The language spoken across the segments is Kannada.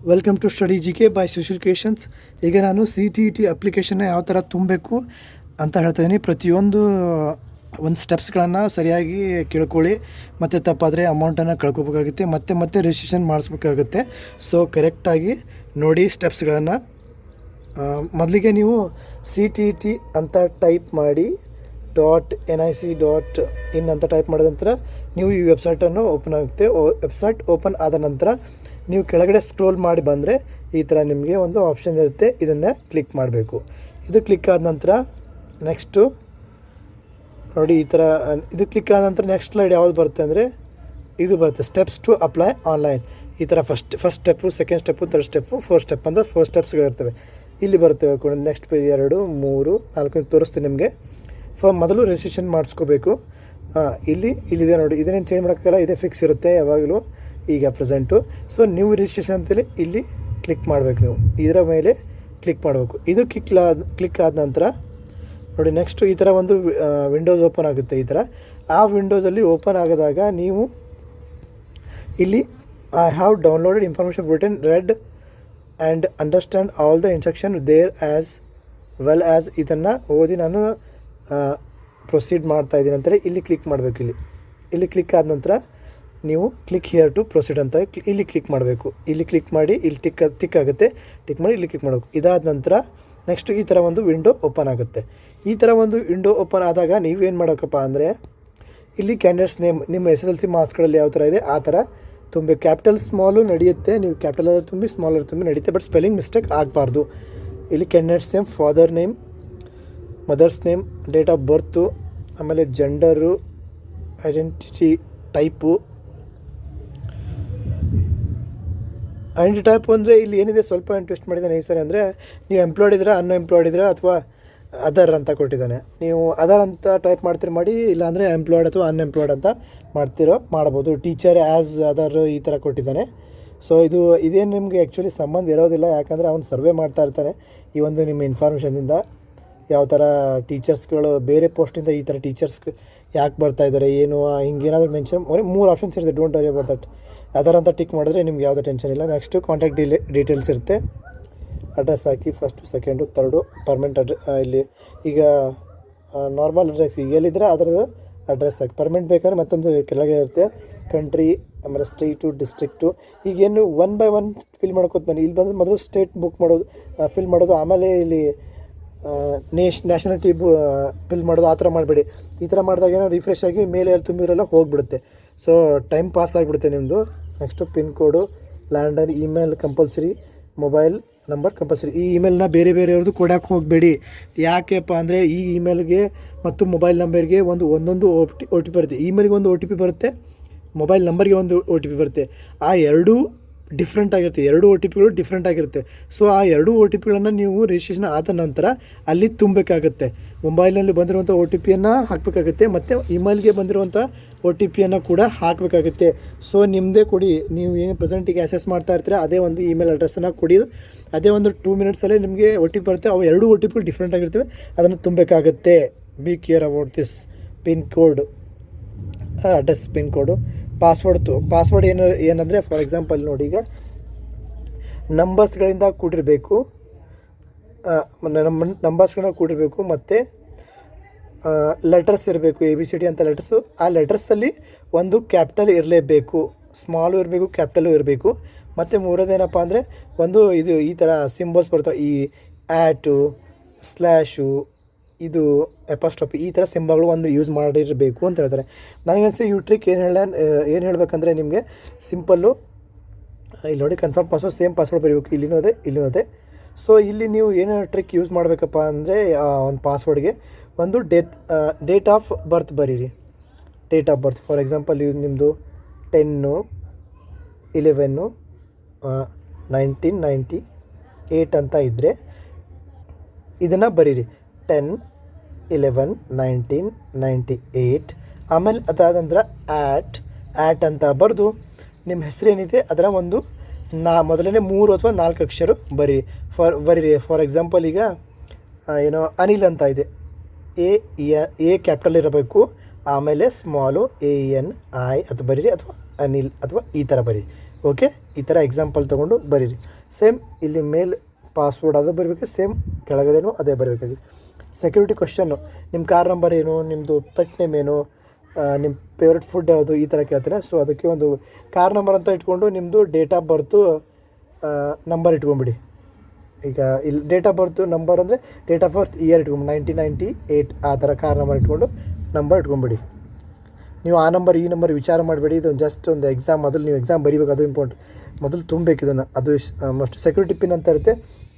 Welcome to study G K by Sushil creations. ಈಗ ನಾನು CTET ಅಪ್ಲಿಕೇಶನ್ನ ಯಾವ ಥರ ತುಂಬಬೇಕು ಅಂತ ಹೇಳ್ತಾಯಿದ್ದೀನಿ. ಪ್ರತಿಯೊಂದು ಒಂದು ಸ್ಟೆಪ್ಸ್ಗಳನ್ನು ಸರಿಯಾಗಿ ಕೇಳ್ಕೊಳ್ಳಿ. ಮತ್ತು ತಪ್ಪಾದರೆ ಅಮೌಂಟನ್ನು ಕಳ್ಕೊಬೇಕಾಗುತ್ತೆ, ಮತ್ತೆ ರಿಜಿಸ್ಟ್ರೇಷನ್ ಮಾಡಿಸ್ಬೇಕಾಗುತ್ತೆ. ಸೊ ಕರೆಕ್ಟಾಗಿ ನೋಡಿ ಸ್ಟೆಪ್ಸ್ಗಳನ್ನು. ಮೊದಲಿಗೆ ನೀವು CTET ಅಂತ ಟೈಪ್ ಮಾಡಿ .nic.in ಅಂತ ಟೈಪ್ ಮಾಡಿದ ನಂತರ ನೀವು ಈ ವೆಬ್ಸೈಟನ್ನು ಓಪನ್ ಆಗುತ್ತೆ. ವೆಬ್ಸೈಟ್ ಓಪನ್ ಆದ ನಂತರ ನೀವು ಕೆಳಗಡೆ ಸ್ಕ್ರೋಲ್ ಮಾಡಿ ಬಂದರೆ ಈ ಥರ ನಿಮಗೆ ಒಂದು ಆಪ್ಷನ್ ಇರುತ್ತೆ. ಇದನ್ನು ಕ್ಲಿಕ್ ಮಾಡಬೇಕು. ಇದು ಕ್ಲಿಕ್ ಆದ ನಂತರ ನೆಕ್ಸ್ಟು ನೋಡಿ ಈ ಥರ ಇದು ಕ್ಲಿಕ್ ಆದ ನಂತರ ನೆಕ್ಸ್ಟ್ ಸ್ಲೈಡ್ ಯಾವುದು ಬರುತ್ತೆ ಅಂದರೆ ಇದು ಬರುತ್ತೆ, ಸ್ಟೆಪ್ಸ್ ಟು ಅಪ್ಲೈ ಆನ್ಲೈನ್. ಈ ಥರ first step, second step, third step, fourth step ಅಂದರೆ 4 ಸ್ಟೆಪ್ಸ್ಗಳಿರ್ತವೆ. ಇಲ್ಲಿ ಬರುತ್ತೆ ನೆಕ್ಸ್ಟ್ ಪೇಜ್ 2, 3, 4 ತೋರಿಸ್ತೀನಿ ನಿಮಗೆ. ಮೊದಲು ರಿಜಿಸ್ಟ್ರೇಷನ್ ಮಾಡಿಸ್ಕೋಬೇಕು. ಇಲ್ಲಿದೆ ನೋಡಿ, ಇದನ್ನೇನು ಚೇಂಜ್ ಮಾಡೋಕ್ಕಾಗಲ್ಲ, ಇದೇ ಫಿಕ್ಸ್ ಇರುತ್ತೆ ಯಾವಾಗಲೂ ಈಗ ಪ್ರೆಸೆಂಟು. ಸೊ ನ್ಯೂ ರಿಜಿಸ್ಟ್ರೇಷನ್ ಅಂತೇಳಿ ಇಲ್ಲಿ ಕ್ಲಿಕ್ ಮಾಡಬೇಕು. ನೀವು ಇದರ ಮೇಲೆ ಕ್ಲಿಕ್ ಮಾಡಬೇಕು. ಇದು ಕ್ಲಿಕ್ ಆದ ನಂತರ ನೋಡಿ ನೆಕ್ಸ್ಟು ಈ ಥರ ಒಂದು ವಿಂಡೋಸ್ ಓಪನ್ ಆಗುತ್ತೆ. ಈ ಥರ ಆ ವಿಂಡೋಸಲ್ಲಿ ಓಪನ್ ಆಗಿದಾಗ ನೀವು ಇಲ್ಲಿ I have downloaded information bulletin, read and understand all the instruction there as well as ಇದನ್ನು ಓದಿ ನಾನು ಪ್ರೊಸೀಡ್ ಮಾಡ್ತಾ ಇದ್ದೀನಿ ಅಂತೇಳಿ ಇಲ್ಲಿ ಕ್ಲಿಕ್ ಮಾಡಬೇಕು. ಇಲ್ಲಿ ಕ್ಲಿಕ್ ಆದ ನಂತರ ನೀವು ಕ್ಲಿಕ್ ಹಿಯರ್ ಟು ಪ್ರೊಸೀಡ್ ಅಂತ ಇಲ್ಲಿ ಕ್ಲಿಕ್ ಮಾಡಬೇಕು. ಇಲ್ಲಿ ಕ್ಲಿಕ್ ಮಾಡಿ ಇಲ್ಲಿ ಟಿಕ್ ಆಗುತ್ತೆ, ಟಿಕ್ ಮಾಡಿ ಇಲ್ಲಿ ಕ್ಲಿಕ್ ಮಾಡಬೇಕು. ಇದಾದ ನಂತರ ನೆಕ್ಸ್ಟು ಈ ಥರ ಒಂದು ವಿಂಡೋ ಓಪನ್ ಆಗುತ್ತೆ. ಈ ಥರ ಒಂದು ವಿಂಡೋ ಓಪನ್ ಆದಾಗ ನೀವೇನು ಮಾಡೋಕ್ಕಪ್ಪ ಅಂದರೆ ಇಲ್ಲಿ ಕ್ಯಾಂಡಿಡೇಟ್ಸ್ ನೇಮ್ ನಿಮ್ಮ SSLC ಮಾರ್ಕ್ಸ್ಗಳಲ್ಲಿ ಯಾವ ಥರ ಇದೆ ಆ ಥರ ತುಂಬಿ, ಕ್ಯಾಪಿಟಲ್ ಸ್ಮಾಲು ನಡೆಯುತ್ತೆ, ನೀವು ಕ್ಯಾಪಿಟಲ್ ತುಂಬಿ ಸ್ಮಾಲರ್ ತುಂಬಿ ನಡೆಯುತ್ತೆ, ಬಟ್ ಸ್ಪೆಲ್ಲಿಂಗ್ ಮಿಸ್ಟೇಕ್ ಆಗಬಾರ್ದು. ಇಲ್ಲಿ candidates name, father name, mother's name, date of birth, ಆಮೇಲೆ gender, identity type. Identity type ಅಂದರೆ ಇಲ್ಲಿ ಏನಿದೆ ಸ್ವಲ್ಪ ಟ್ವಿಸ್ಟ್ ಮಾಡಿದ್ದಾನೆ ಈ ಸರಿ. ಅಂದರೆ ನೀವು ಎಂಪ್ಲಾಯ್ಡ್ ಇದ್ದೀರಾ, ಅನ್ಎಂಪ್ಲಾಯ್ಡ್ ಇದ್ದೀರಾ, ಅಥವಾ ಅದರ್ ಅಂತ ಕೊಟ್ಟಿದ್ದಾನೆ. ನೀವು ಅದರ್ ಅಂತ ಟೈಪ್ ಮಾಡ್ತೀರಿ ಮಾಡಿ, ಇಲ್ಲಾಂದರೆ ಎಂಪ್ಲಾಯ್ಡ್ ಅಥವಾ ಅನ್ಎಂಪ್ಲಾಯ್ಡ್ ಅಂತ ಮಾಡ್ಬೋದು. ಟೀಚರ್ ಆ್ಯಸ್ ಅದರ್ ಈ ಥರ ಕೊಟ್ಟಿದ್ದಾನೆ. ಸೊ ಇದೇನು ನಿಮಗೆ ಆ್ಯಕ್ಚುಲಿ ಸಂಬಂಧ ಇರೋದಿಲ್ಲ, ಯಾಕಂದರೆ ಅವ್ನು ಸರ್ವೆ ಮಾಡ್ತಾ ಇರ್ತಾನೆ ಈ ಒಂದು ನಿಮ್ಮ ಇನ್ಫಾರ್ಮೇಷನಿಂದ. ಯಾವ ಥರ ಟೀಚರ್ಸ್ಗಳು ಬೇರೆ ಪೋಸ್ಟಿಂದ ಈ ಥರ ಟೀಚರ್ಸ್ ಯಾಕೆ ಬರ್ತಾಯಿದ್ದಾರೆ ಏನು ಹಿಂಗೇನಾದರೂ ಮೆನ್ಷನ್ 3 ಆಪ್ಷನ್ಸ್ ಇರುತ್ತೆ. Don't worry about that. ಅದರ ಅಂತ ಟಿಕ್ ಮಾಡಿದ್ರೆ ನಿಮ್ಗೆ ಯಾವುದೇ ಟೆನ್ಷನ್ ಇಲ್ಲ. ನೆಕ್ಸ್ಟು ಕಾಂಟ್ಯಾಕ್ಟ್ ಡೀಟೇಲ್ಸ್ ಇರುತ್ತೆ. ಅಡ್ರೆಸ್ ಹಾಕಿ, ಫಸ್ಟು, ಸೆಕೆಂಡು, ಥರ್ಡು, ಪರ್ಮನೆಂಟ್ ಇಲ್ಲಿ ಈಗ ನಾರ್ಮಲ್ ಅಡ್ರೆಸ್ ಈಗ ಎಲ್ಲಿದ್ದರೆ ಅದರದ್ದು ಅಡ್ರೆಸ್ ಹಾಕಿ. ಪರ್ಮನೆಂಟ್ ಬೇಕಾದ್ರೆ ಮತ್ತೊಂದು ಕೆಳಗೆ ಇರುತ್ತೆ, ಕಂಟ್ರಿ, ಆಮೇಲೆ ಸ್ಟೇಟು, ಡಿಸ್ಟ್ರಿಕ್ಟು. ಈಗೇನು 1 by 1 ಫಿಲ್ ಮಾಡ್ಕೋತ ಬನ್ನಿ. ಇಲ್ಲಿ ಬಂದು ಮೊದಲು ಸ್ಟೇಟ್ ಬುಕ್ ಮಾಡೋದು, ಫಿಲ್ ಮಾಡೋದು, ಆಮೇಲೆ ಇಲ್ಲಿ ನ್ಯಾಷನಾಲಿಟಿ ಫಿಲ್ ಮಾಡೋದು. ಆ ಥರ ಮಾಡಬೇಡಿ. ಈ ಥರ ಮಾಡಿದಾಗ ಏನೋ ರಿಫ್ರೆಶ್ ಆಗಿ ಮೇಲೆ ಅಲ್ಲಿ ತುಂಬಿರೋಲ್ಲ ಹೋಗಿಬಿಡುತ್ತೆ. ಸೊ ಟೈಮ್ ಪಾಸ್ ಆಗಿಬಿಡುತ್ತೆ ನಿಮ್ಮದು. ನೆಕ್ಸ್ಟು ಪಿನ್ ಕೋಡು, lander, email compulsory, mobile number compulsory. ಈ ಇಮೇಲ್ನ ಬೇರೆಯವ್ರದ್ದು ಕೊಡೋಕ್ಕೆ ಹೋಗಬೇಡಿ. ಯಾಕೆಪ್ಪ ಅಂದರೆ ಈ ಇಮೇಲ್ಗೆ ಮತ್ತು ಮೊಬೈಲ್ ನಂಬರ್ಗೆ ಒಂದೊಂದು OTP ಬರುತ್ತೆ. ಇಮೇಲ್ಗೆ ಒಂದು OTP ಬರುತ್ತೆ, ಮೊಬೈಲ್ ನಂಬರ್ಗೆ ಒಂದು OTP ಬರುತ್ತೆ. ಆ ಎರಡೂ ಡಿಫ್ರೆಂಟ್ ಆಗಿರುತ್ತೆ, 2 OTPಗಳು ಡಿಫ್ರೆಂಟ್ ಆಗಿರುತ್ತೆ. ಸೊ ಆ 2 OTPಗಳನ್ನು ನೀವು ರಿಜಿಸ್ಟ್ರೇಷನ್ ಆದ ನಂತರ ಅಲ್ಲಿ ತುಂಬಬೇಕಾಗುತ್ತೆ. ಮೊಬೈಲಲ್ಲಿ ಬಂದಿರುವಂಥ OTPಯನ್ನು ಹಾಕಬೇಕಾಗುತ್ತೆ, ಮತ್ತು ಇಮೇಲ್ಗೆ ಬಂದಿರುವಂಥ OTPಯನ್ನು ಕೂಡ ಹಾಕಬೇಕಾಗುತ್ತೆ. ಸೊ ನಿಮ್ಮದೇ ಕೊಡಿ, ನೀವು ಏನು ಪ್ರೆಸೆಂಟಿಗೆ ಆ್ಯಕ್ಸೆಸ್ ಮಾಡ್ತಾ ಇರ್ತೀರ ಅದೇ ಒಂದು ಇಮೇಲ್ ಅಡ್ರೆಸ್ಸನ್ನು ಕೊಡಿ. ಅದೇ ಒಂದು 2 ಮಿನಿಟ್ಸಲ್ಲೇ ನಿಮಗೆ OTP ಬರುತ್ತೆ. ಅವು 2 OTPಗಳು ಡಿಫ್ರೆಂಟ್ ಆಗಿರ್ತವೆ, ಅದನ್ನು ತುಂಬಬೇಕಾಗುತ್ತೆ. Be care about this. Pin code, address, pin code, password ಏನಂದರೆ ಫಾರ್ ಎಕ್ಸಾಂಪಲ್ ನೋಡಿ, ಈಗ ನಂಬರ್ಸ್ಗಳಿಂದ ಕೂಡಿರಬೇಕು, ನಂಬರ್ಸ್ಗಳನ್ನ ಕೂಡಿರಬೇಕು, ಮತ್ತು ಲೆಟರ್ಸ್ ಇರಬೇಕು, ABCD ಅಂತ ಲೆಟರ್ಸು. ಆ ಲೆಟರ್ಸಲ್ಲಿ ಒಂದು ಕ್ಯಾಪಿಟಲ್ ಇರಲೇಬೇಕು, ಸ್ಮಾಲು ಇರಬೇಕು, ಕ್ಯಾಪಿಟಲು ಇರಬೇಕು. ಮತ್ತು ಮೂರನೇದೇನಪ್ಪ ಅಂದರೆ ಒಂದು ಈ ಥರ ಸಿಂಬಲ್ಸ್ ಬರ್ತವೆ, ಈ ಆ್ಯಟು, ಸ್ಲ್ಯಾಶು, ಇದು ಎಪಾಸ್ಟ್ರಫಿ, ಈ ಥರ ಸಿಂಬಲ್ಗಳು ಒಂದು ಯೂಸ್ ಮಾಡಿರಬೇಕು ಅಂತ ಹೇಳ್ತಾರೆ. ನನಗನ್ಸಿ ಈ ಟ್ರಿಕ್ ಏನು ಹೇಳಬೇಕಂದ್ರೆ ನಿಮಗೆ ಸಿಂಪಲ್ಲು ಇಲ್ಲಿ ನೋಡಿ, ಕನ್ಫರ್ಮ್ ಪಾಸ್ವರ್ಡ್, ಸೇಮ್ ಪಾಸ್ವರ್ಡ್ ಬರೀಬೇಕು. ಇಲ್ಲಿನೂ ಅದೇ. ಸೊ ಇಲ್ಲಿ ನೀವು ಏನು ಟ್ರಿಕ್ ಯೂಸ್ ಮಾಡಬೇಕಪ್ಪ ಅಂದರೆ ಒಂದು ಪಾಸ್ವರ್ಡ್ಗೆ ಒಂದು ಡೇಟ್ ಆಫ್ ಬರ್ತ್ ಬರೀರಿ. Date of birth for example ನಿಮ್ಮದು 10/11/1998 ಅಂತ ಇದ್ದರೆ ಇದನ್ನು ಬರೀರಿ, 10/11/1998. ಆಮೇಲೆ ಅದಾದ ನಂತರ ಆ್ಯಟ್ ಅಂತ ಬರೆದು ನಿಮ್ಮ ಹೆಸರೇನಿದೆ ಅದರ ಒಂದು ಮೊದಲನೇ 3 ಅಥವಾ 4 ಅಕ್ಷರ ಬರೀರಿ. ಫಾರ್ ಎಕ್ಸಾಂಪಲ್ ಈಗ ಏನೋ ಅನಿಲ್ ಅಂತ ಇದೆ, ಎ ಕ್ಯಾಪಿಟಲ್ ಇರಬೇಕು, ಆಮೇಲೆ ಸ್ಮಾಲು ANI ಅಂತ ಬರೀರಿ, ಅಥವಾ ಅನಿಲ್ ಅಥವಾ ಈ ಥರ ಬರೀರಿ. ಓಕೆ, ಈ ಥರ ಎಕ್ಸಾಂಪಲ್ ತೊಗೊಂಡು ಬರೀರಿ. ಸೇಮ್ ಇಲ್ಲಿ ಮೇಲೆ ಪಾಸ್ವರ್ಡ್ ಅದು ಬರಬೇಕು, ಸೇಮ್ ಕೆಳಗಡೆನೂ ಅದೇ ಬರಬೇಕಾಗಿದೆ. ಸೆಕ್ಯೂರಿಟಿ ಕ್ವಶನ್ನು, ನಿಮ್ಮ ಕಾರ್ ನಂಬರ್ ಏನು, ನಿಮ್ಮದು ಪೆಟ್ ನೇಮ್ ಏನು, ನಿಮ್ಮ ಫೇವ್ರೆಟ್ ಫುಡ್ ಯಾವುದು, ಈ ಥರ ಕೇಳ್ತಾರೆ. ಸೊ ಅದಕ್ಕೆ ಒಂದು ಕಾರ್ ನಂಬರ್ ಅಂತ ಇಟ್ಕೊಂಡು ನಿಮ್ಮದು ಡೇಟ್ ಆಫ್ ಬರ್ತು ನಂಬರ್ ಇಟ್ಕೊಂಬಿಡಿ. ಈಗ ಇಲ್ಲಿ ಡೇಟ್ ಆಫ್ ಬರ್ತು ನಂಬರ್ ಅಂದರೆ ಡೇಟ್ ಆಫ್ ಬರ್ತ್ ಇಯರ್ ಇಟ್ಕೊಂಡು 1998 ಆ ಥರ ಕಾರ್ ನಂಬರ್ ಇಟ್ಕೊಂಡು ನಂಬರ್ ಇಟ್ಕೊಂಬಿಡಿ. ನೀವು ಆ ನಂಬರ್ ಈ ನಂಬರ್ ವಿಚಾರ ಮಾಡಬೇಡಿ. ಇದು ಜಸ್ಟ್ ಒಂದು ಎಕ್ಸಾಮ್, ಮೊದಲು ನೀವು ಎಕ್ಸಾಮ್ ಬರೀಬೇಕು, ಅದು ಇಂಪಾರ್ಟೆಂಟ್. ಮೊದಲು ತುಂಬಬೇಕು ಇದನ್ನು. ಅದು ಮಸ್ಟ್ ಸೆಕ್ಯೂರಿಟಿ ಪಿನ್ ಅಂತ ಇರುತ್ತೆ.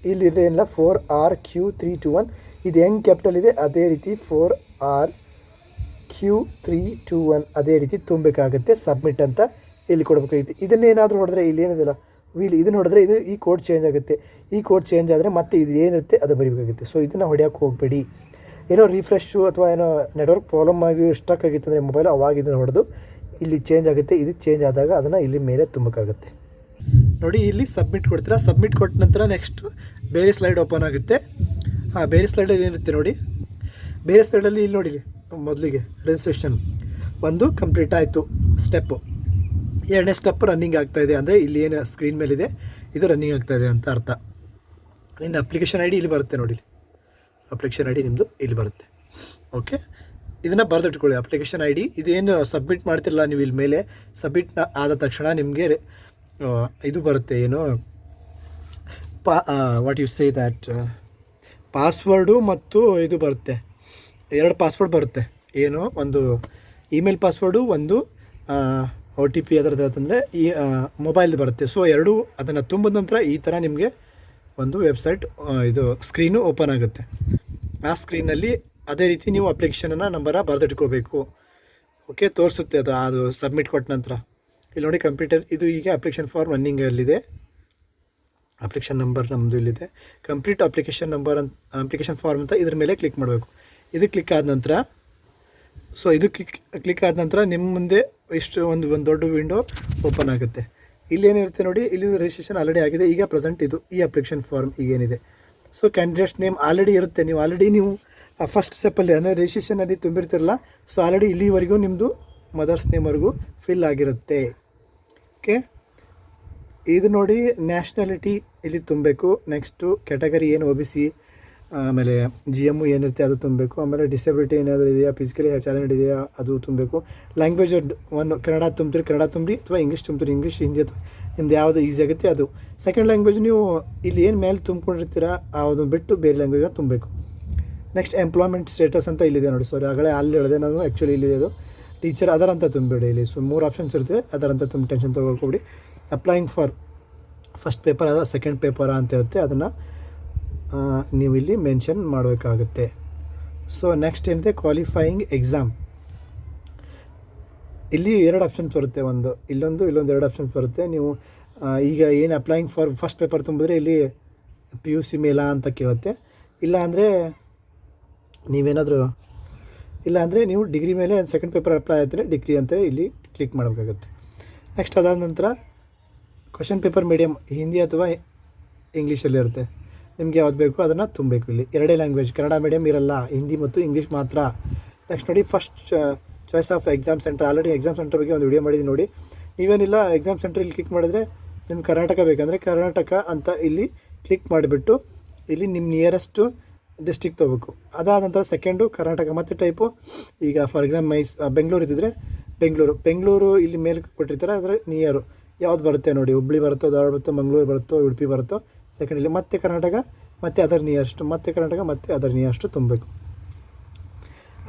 ಇಲ್ಲಿ ಏನಿಲ್ಲ 4RQ321, ಇದು ಹೆಂಗೆ ಕ್ಯಾಪಿಟಲ್ ಇದೆ ಅದೇ ರೀತಿ 4RQ321 ಅದೇ ರೀತಿ ತುಂಬಬೇಕಾಗುತ್ತೆ. ಸಬ್ಮಿಟ್ ಅಂತ ಇಲ್ಲಿ ಕೊಡಬೇಕಾಗಿತ್ತು. ಇದನ್ನೇನಾದರೂ ಹೊಡೆದ್ರೆ ಇಲ್ಲಿ ಏನಿದೆಯಲ್ಲ ಇದನ್ನು ಹೊಡೆದ್ರೆ ಇದು ಈ ಕೋಡ್ ಚೇಂಜ್ ಆಗುತ್ತೆ. ಈ ಕೋಡ್ ಚೇಂಜ್ ಆದರೆ ಮತ್ತೆ ಇದು ಏನಿರುತ್ತೆ ಅದು ಬರೀಬೇಕಾಗುತ್ತೆ. ಸೊ ಇದನ್ನು ಹೊಡೆಯೋಕ್ಕೆ ಹೋಗಬೇಡಿ. ಏನೋ ರಿಫ್ರೆಶು ಅಥವಾ ಏನೋ ನೆಟ್ವರ್ಕ್ ಪ್ರಾಬ್ಲಮ್ ಆಗಿ ಸ್ಟಕ್ ಆಗಿತ್ತು ಅಂದರೆ ಮೊಬೈಲ್, ಅವಾಗ ಇದನ್ನು ಹೊಡೆದು ಇಲ್ಲಿ ಚೇಂಜ್ ಆಗುತ್ತೆ. ಇದು ಚೇಂಜ್ ಆದಾಗ ಅದನ್ನು ಇಲ್ಲಿ ಮೇಲೆ ತುಂಬಕ್ಕಾಗುತ್ತೆ. ನೋಡಿ ಇಲ್ಲಿ ಸಬ್ಮಿಟ್ ಕೊಡ್ತೀರಾ. ಸಬ್ಮಿಟ್ ಕೊಟ್ಟ ನಂತರ ನೆಕ್ಸ್ಟು ಬೇರೆ ಸ್ಲೈಡ್ ಓಪನ್ ಆಗುತ್ತೆ. ಬೇರೆ ಸ್ಲೈಡಲ್ಲಿ ಏನಿರುತ್ತೆ ನೋಡಿ, ಬೇರೆ ಸ್ಲೈಡಲ್ಲಿ ಇಲ್ಲಿ ನೋಡಿ, ಮೊದಲಿಗೆ ರಿಜಿಸ್ಟ್ರೇಷನ್ ಒಂದು ಕಂಪ್ಲೀಟ್ ಆಯಿತು ಸ್ಟೆಪ್ಪು. ಎರಡನೇ ಸ್ಟೆಪ್ ರನ್ನಿಂಗ್ ಆಗ್ತಾಯಿದೆ, ಅಂದರೆ ಇಲ್ಲಿ ಏನು ಸ್ಕ್ರೀನ್ ಮೇಲಿದೆ ಇದು ರನ್ನಿಂಗ್ ಆಗ್ತಾಯಿದೆ ಅಂತ ಅರ್ಥ. ಇನ್ನು ಅಪ್ಲಿಕೇಶನ್ ಐ ಡಿ ಇಲ್ಲಿ ಬರುತ್ತೆ ನೋಡಿ, ಅಪ್ಲಿಕೇಶನ್ ಐ ಡಿ ನಿಮ್ಮದು ಇಲ್ಲಿ ಬರುತ್ತೆ. ಓಕೆ, ಇದನ್ನು ಬರೆದಿಟ್ಕೊಳ್ಳಿ ಅಪ್ಲಿಕೇಶನ್ ಐ ಡಿ. ಇದೇನು ಸಬ್ಮಿಟ್ ಮಾಡ್ತಿರಲ್ಲ ನೀವು, ಇಲ್ಲಿ ಮೇಲೆ ಸಬ್ಮಿಟ್ ಆದ ತಕ್ಷಣ ನಿಮಗೆ ಇದು ಬರುತ್ತೆ, ಏನು what you say that password ಮತ್ತು ಇದು ಬರುತ್ತೆ, 2 ಪಾಸ್ವರ್ಡ್ ಬರುತ್ತೆ. ಏನು, ಒಂದು ಇಮೇಲ್ ಪಾಸ್ವರ್ಡು, ಒಂದು OTP ಅದರದ್ದು ಅಂತಂದರೆ ಈ ಮೊಬೈಲ್ದು ಬರುತ್ತೆ. ಸೊ ಎರಡೂ ಅದನ್ನು ತುಂಬಿದ ನಂತರ ಈ ಥರ ನಿಮಗೆ ಒಂದು ವೆಬ್ಸೈಟ್ ಇದು ಸ್ಕ್ರೀನು ಓಪನ್ ಆಗುತ್ತೆ. ಆ ಸ್ಕ್ರೀನಲ್ಲಿ ಅದೇ ರೀತಿ ನೀವು ಅಪ್ಲಿಕೇಶನನ್ನು ನಂಬರ ಬರೆದಿಟ್ಕೋಬೇಕು. ಓಕೆ, ತೋರಿಸುತ್ತೆ ಅದು ಸಬ್ಮಿಟ್ ಕೊಟ್ಟ ನಂತರ. ಇಲ್ಲಿ ನೋಡಿ ಕಂಪ್ಯೂಟರ್, ಇದು ಈಗ ಅಪ್ಲಿಕೇಶನ್ ಫಾರ್ಮ್ ರನ್ನಿಂಗಲ್ಲಿದೆ. ಅಪ್ಲಿಕೇಶನ್ ನಂಬರ್ ನಮ್ಮದು ಇಲ್ಲಿದೆ. ಕಂಪ್ಲೀಟ್ ಅಪ್ಲಿಕೇಶನ್ ನಂಬರ್ ಅಂತ ಅಪ್ಲಿಕೇಶನ್ ಫಾರ್ಮ್ ಅಂತ ಇದ್ರ ಮೇಲೆ ಕ್ಲಿಕ್ ಮಾಡಬೇಕು. ಇದು ಕ್ಲಿಕ್ ಆದ ನಂತರ, ಸೊ ಇದು ಕ್ಲಿಕ್ ಆದ ನಂತರ ನಿಮ್ಮ ಮುಂದೆ ಇಷ್ಟು ಒಂದು ದೊಡ್ಡ ವಿಂಡೋ ಓಪನ್ ಆಗುತ್ತೆ. ಇಲ್ಲೇನಿರುತ್ತೆ ನೋಡಿ, ಇಲ್ಲಿ ರಿಜಿಸ್ಟ್ರೇಷನ್ ಆಲ್ರೆಡಿ ಆಗಿದೆ. ಈಗ ಪ್ರೆಸೆಂಟ್ ಇದು ಈ ಅಪ್ಲಿಕೇಶನ್ ಫಾರ್ಮ್ ಈಗೇನಿದೆ. ಸೊ ಕ್ಯಾಂಡಿಡೇಟ್ಸ್ ನೇಮ್ ಆಲ್ರೆಡಿ ಇರುತ್ತೆ. ನೀವು ಫಸ್ಟ್ ಸ್ಟೆಪ್ಪಲ್ಲಿ ಅಂದರೆ ರಿಜಿಸ್ಟ್ರೇಷನಲ್ಲಿ ತುಂಬಿರ್ತಿರಲ್ಲ. ಸೊ ಆಲ್ರೆಡಿ ಇಲ್ಲಿವರೆಗೂ ನಿಮ್ಮದು ಮದರ್ಸ್ ನೇಮ್ವರೆಗೂ ಫಿಲ್ ಆಗಿರುತ್ತೆ. ಓಕೆ, ಇದು ನೋಡಿ ನ್ಯಾಷನಾಲಿಟಿ ಇಲ್ಲಿ ತುಂಬಬೇಕು. ನೆಕ್ಸ್ಟು ಕ್ಯಾಟಗರಿ ಏನು OBC, ಆಮೇಲೆ GMU ಏನಿರುತ್ತೆ ಅದು ತುಂಬಬೇಕು. ಆಮೇಲೆ ಡಿಸೆಬಿಲಿಟಿ ಏನಾದರೂ ಇದೆಯಾ, ಫಿಸಿಕಲಿ ಚಾಲೆಂಜ್ ಇದೆಯಾ ಅದು ತುಂಬಬೇಕು. ಲ್ಯಾಂಗ್ವೇಜ್ ಒಂದು ಕನ್ನಡ ತುಂಬ್ತೀರಿ ಕನ್ನಡ ತುಂಬಿ, ಅಥವಾ ಇಂಗ್ಲೀಷ್ ತುಂಬ್ತೀರಿ ಇಂಗ್ಲೀಷ್, ಹಿಂದಿ ಅಥವಾ ನಿಮ್ದು ಯಾವುದು ಈಸಿ ಆಗುತ್ತೆ ಅದು. ಸೆಕೆಂಡ್ ಲ್ಯಾಂಗ್ವೇಜ್ ನೀವು ಇಲ್ಲಿ ಏನು ಮೇಲೆ ತುಂಬ್ಕೊಂಡಿರ್ತೀರ ಅದನ್ನು ಬಿಟ್ಟು ಬೇರೆ ಲ್ಯಾಂಗ್ವೇಜನ್ನು ತುಂಬಬೇಕು. ನೆಕ್ಸ್ಟ್ ಎಂಪ್ಲಾಯ್ಮೆಂಟ್ ಸ್ಟೇಟಸ್ ಅಂತ ಇಲ್ಲಿದೆ ನೋಡಿ. ಸಾರಿ, ಆಗಲೇ ಅಲ್ಲಿ ಹೇಳಿದೆ ನಾನು, ಆ್ಯಕ್ಚುಲಿ ಇಲ್ಲಿದೆ ಅದು ಟೀಚರ್, ಅದರಂತ ತುಂಬಿಡಿ. ಇಲ್ಲಿ ಸೊ 3 ಆಪ್ಷನ್ಸ್ ಇರ್ತವೆ, ಅದರಂತ ತುಂಬ ಟೆನ್ಷನ್ ತೊಗೊಳ್ಕೊಬಿಡಿ. ಅಪ್ಲೈಯಿಂಗ್ ಫಾರ್ ಫಸ್ಟ್ ಪೇಪರ್ ಅಥವಾ ಸೆಕೆಂಡ್ ಪೇಪರ ಅಂತ ಇರುತ್ತೆ, ಅದನ್ನು ನೀವು ಇಲ್ಲಿ ಮೆನ್ಷನ್ ಮಾಡಬೇಕಾಗುತ್ತೆ. ಸೊ ನೆಕ್ಸ್ಟ್ ಏನಿದೆ ಕ್ವಾಲಿಫೈಯಿಂಗ್ ಎಕ್ಸಾಮ್. ಇಲ್ಲಿ 2 ಆಪ್ಷನ್ಸ್ ಬರುತ್ತೆ, ಒಂದು ಇಲ್ಲೊಂದು 2 ಆಪ್ಷನ್ಸ್ ಬರುತ್ತೆ. ನೀವು ಈಗ ಏನು ಅಪ್ಲೈಯಿಂಗ್ ಫಾರ್ ಫಸ್ಟ್ ಪೇಪರ್ ತುಂಬಿದ್ರೆ ಇಲ್ಲಿ PUC ಮೇಲಾ ಅಂತ ಕೇಳುತ್ತೆ. ಇಲ್ಲ ಅಂದರೆ ನೀವು ಡಿಗ್ರಿ ಮೇಲೆ ಸೆಕೆಂಡ್ ಪೇಪರ್ ಅಪ್ಲೈ ಆಯ್ತಾರೆ ಡಿಗ್ರಿ ಅಂತ ಇಲ್ಲಿ ಕ್ಲಿಕ್ ಮಾಡಬೇಕಾಗುತ್ತೆ. ನೆಕ್ಸ್ಟ್ ಅದಾದ ನಂತರ ಕ್ವಶನ್ ಪೇಪರ್ ಮೀಡಿಯಮ್ ಹಿಂದಿ ಅಥವಾ ಇಂಗ್ಲೀಷಲ್ಲಿ ಇರುತ್ತೆ. ನಿಮಗೆ ಯಾವ್ದು ಬೇಕೋ ಅದನ್ನು ತುಂಬಬೇಕು. ಇಲ್ಲಿ 2 ಲ್ಯಾಂಗ್ವೇಜ್, ಕನ್ನಡ ಮೀಡಿಯಮ್ ಇರಲ್ಲ, ಹಿಂದಿ ಮತ್ತು ಇಂಗ್ಲೀಷ್ ಮಾತ್ರ. ನೆಕ್ಸ್ಟ್ ನೋಡಿ first choice of exam centre. Already exam centre ಬಗ್ಗೆ ಒಂದು ವಿಡಿಯೋ ಮಾಡಿದ್ದೀನಿ ನೋಡಿ. ನೀವೇನಿಲ್ಲ ಎಕ್ಸಾಮ್ ಸೆಂಟರ್ ಇಲ್ಲಿ ಕ್ಲಿಕ್ ಮಾಡಿದ್ರೆ ನಿಮ್ಮ ಕರ್ನಾಟಕ ಬೇಕಂದರೆ ಕರ್ನಾಟಕ ಅಂತ ಇಲ್ಲಿ ಕ್ಲಿಕ್ ಮಾಡಿಬಿಟ್ಟು ಇಲ್ಲಿ ನಿಮ್ಮ ನಿಯರೆಸ್ಟು ಡಿಸ್ಟಿಕ್ ತೊಗೋಬೇಕು. ಅದಾದ ನಂತರ ಸೆಕೆಂಡು ಕರ್ನಾಟಕ ಮತ್ತು ಟೈಪು. ಈಗ ಫಾರ್ ಎಕ್ಸಾಂಪಲ್ ಬೆಂಗಳೂರು ಇದ್ದಿದ್ರೆ ಬೆಂಗಳೂರು ಇಲ್ಲಿ ಮೇಲೆ ಕೊಟ್ಟಿರ್ತಾರೆ, ಅದರ ನಿಯರು ಯಾವ್ದು ಬರುತ್ತೆ ನೋಡಿ, ಹುಬ್ಳಿ ಬರುತ್ತೋ, ಧಾರವಾಡ ಬರುತ್ತೋ, ಮಂಗಳೂರು ಬರುತ್ತೋ, ಉಡುಪಿ ಬರುತ್ತೋ. ಸೆಕೆಂಡ್ ಇಲ್ಲಿ ಮತ್ತೆ ಕರ್ನಾಟಕ ಮತ್ತು ಅದರ ನಿಯರೆಸ್ಟ್, ಮತ್ತೆ ಕರ್ನಾಟಕ ಮತ್ತು ಅದರ ನಿಯರೆಸ್ಟು ತುಂಬಬೇಕು.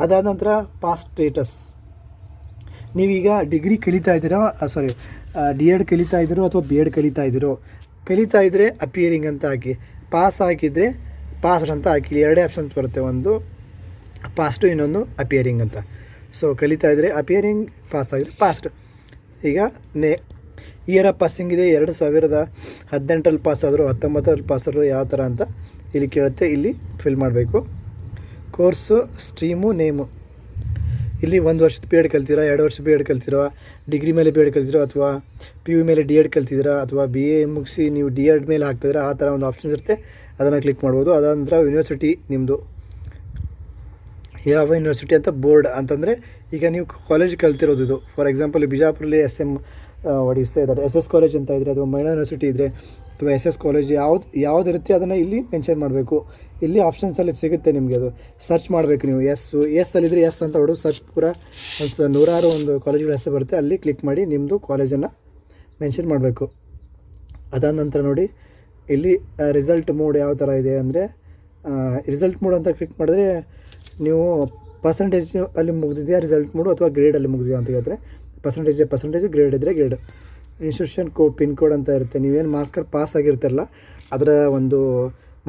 ಅದಾದ ನಂತರ ಪಾಸ್ ಸ್ಟೇಟಸ್. ನೀವೀಗ ಡಿಗ್ರಿ ಕಲಿತಾ ಇದ್ದೀರಾ, D.Ed ಕಲಿತಾ ಇದ್ದೀರೋ ಅಥವಾ B.Ed ಕಲಿತಾ ಇದ್ದರೆ ಅಪಿಯರಿಂಗ್ ಅಂತ ಹಾಕಿ, ಪಾಸ್ ಹಾಕಿದರೆ ಪಾಸ್ಡ್ ಅಂತ ಹಾಕಿ. 2 ಆಪ್ಷನ್ಸ್ ಬರುತ್ತೆ, ಒಂದು ಪಾಸ್ಟು, ಇನ್ನೊಂದು ಅಪಿಯರಿಂಗ್ ಅಂತ. ಸೊ ಕಲಿತಾ ಇದ್ದರೆ ಅಪಿಯರಿಂಗ್, ಪಾಸ್ ಆಗಿದ್ರೆ ಪಾಸ್ಡ್. ಈಗ ಇಯರ್ ಆಫ್ ಪಾಸಿಂಗ್ ಇದೆ 2018ರಲ್ಲಿ ಪಾಸ್ ಆದರೂ 19ರಲ್ಲಿ ಪಾಸ್ ಆದರೂ ಯಾವ ಥರ ಅಂತ ಇಲ್ಲಿ ಕೇಳುತ್ತೆ. ಇಲ್ಲಿ ಫಿಲ್ ಮಾಡಬೇಕು. Course, stream, name. ಇಲ್ಲಿ 1 ವರ್ಷದ B.Ed ಕಲ್ತಿರಾ, 2 ವರ್ಷ B.Ed ಕಲ್ತಿರೋ, ಡಿಗ್ರಿ ಮೇಲೆ B.Ed ಕಲ್ತಿರೋ, ಅಥವಾ PU ಮೇಲೆ D.Ed ಕಲ್ತಿದ್ದೀರಾ, ಅಥವಾ BA ಮುಗಿಸಿ ನೀವು D.Ed ಮೇಲೆ ಹಾಕ್ತಿದ್ದೀರಾ, ಆ ಥರ ಒಂದು ಆಪ್ಷನ್ಸ್ ಇರುತ್ತೆ, ಅದನ್ನು ಕ್ಲಿಕ್ ಮಾಡ್ಬೋದು. ಅದಾದ ನಂತರ ಯೂನಿವರ್ಸಿಟಿ ನಿಮ್ಮದು ಯಾವ ಯೂನಿವರ್ಸಿಟಿ ಅಂತ ಬೋರ್ಡ್ ಅಂತಂದರೆ ಈಗ ನೀವು ಕಾಲೇಜ್ ಕಲ್ತಿರೋದು ಇದು. ಫಾರ್ ಎಕ್ಸಾಂಪಲ್ ಬಿಜಾಪುರಲ್ಲಿ SM ಒಡಿಸ್ತಾ ಇದ್ದಾರೆ. ಎಸ್ ಎಸ್ ಕಾಲೇಜ್ ಅಂತ ಇದ್ದರೆ ಅಥವಾ ಮಹಿಳಾ ಯೂನಿವರ್ಸಿಟಿ ಇದ್ದರೆ ಅಥವಾ ಎಸ್ ಎಸ್ ಕಾಲೇಜ್ ಯಾವ್ದು ಇರುತ್ತೆ ಅದನ್ನು ಇಲ್ಲಿ ಮೆನ್ಷನ್ ಮಾಡಬೇಕು. ಇಲ್ಲಿ ಆಪ್ಷನ್ಸಲ್ಲಿ ಸಿಗುತ್ತೆ ನಿಮಗೆ, ಅದು ಸರ್ಚ್ ಮಾಡಬೇಕು ನೀವು. ಎಸ್ ಅಲ್ಲಿದ್ದರೆ ಎಸ್ ಅಂತ ಹೊಡೆದು ಸರ್ಚ್ ಪೂರ ನೂರಾರು ಒಂದು ಕಾಲೇಜ್ಗಳ ಹೆಸರು ಬರುತ್ತೆ, ಅಲ್ಲಿ ಕ್ಲಿಕ್ ಮಾಡಿ ನಿಮ್ಮದು ಕಾಲೇಜನ್ನು ಮೆನ್ಷನ್ ಮಾಡಬೇಕು. ಅದಾದ ನಂತರ ನೋಡಿ ಇಲ್ಲಿ ರಿಸಲ್ಟ್ ಮೋಡ್ ಯಾವ ಥರ ಇದೆ ಅಂದರೆ, ರಿಸಲ್ಟ್ ಮೋಡ್ ಅಂತ ಕ್ಲಿಕ್ ಮಾಡಿದ್ರೆ ನೀವು ಪರ್ಸಂಟೇಜ್ ಅಲ್ಲಿ ಮುಗಿದಿದೆಯಾ ರಿಸಲ್ಟ್ ಮೋಡು ಅಥವಾ ಗ್ರೇಡಲ್ಲಿ ಮುಗಿದಿದೆಯಾ ಅಂತ ಹೇಳಿದ್ರೆ ಪರ್ಸಂಟೇಜ್, ಗ್ರೇಡ್ ಇದ್ದರೆ grade. Institution code pin code ಅಂತ ಇರುತ್ತೆ. ನೀವೇನು ಮಾರ್ಕ್ಸ್ ಕಾರ್ಡ್ ಪಾಸ್ ಆಗಿರ್ತಾರಲ್ಲ ಅದರ ಒಂದು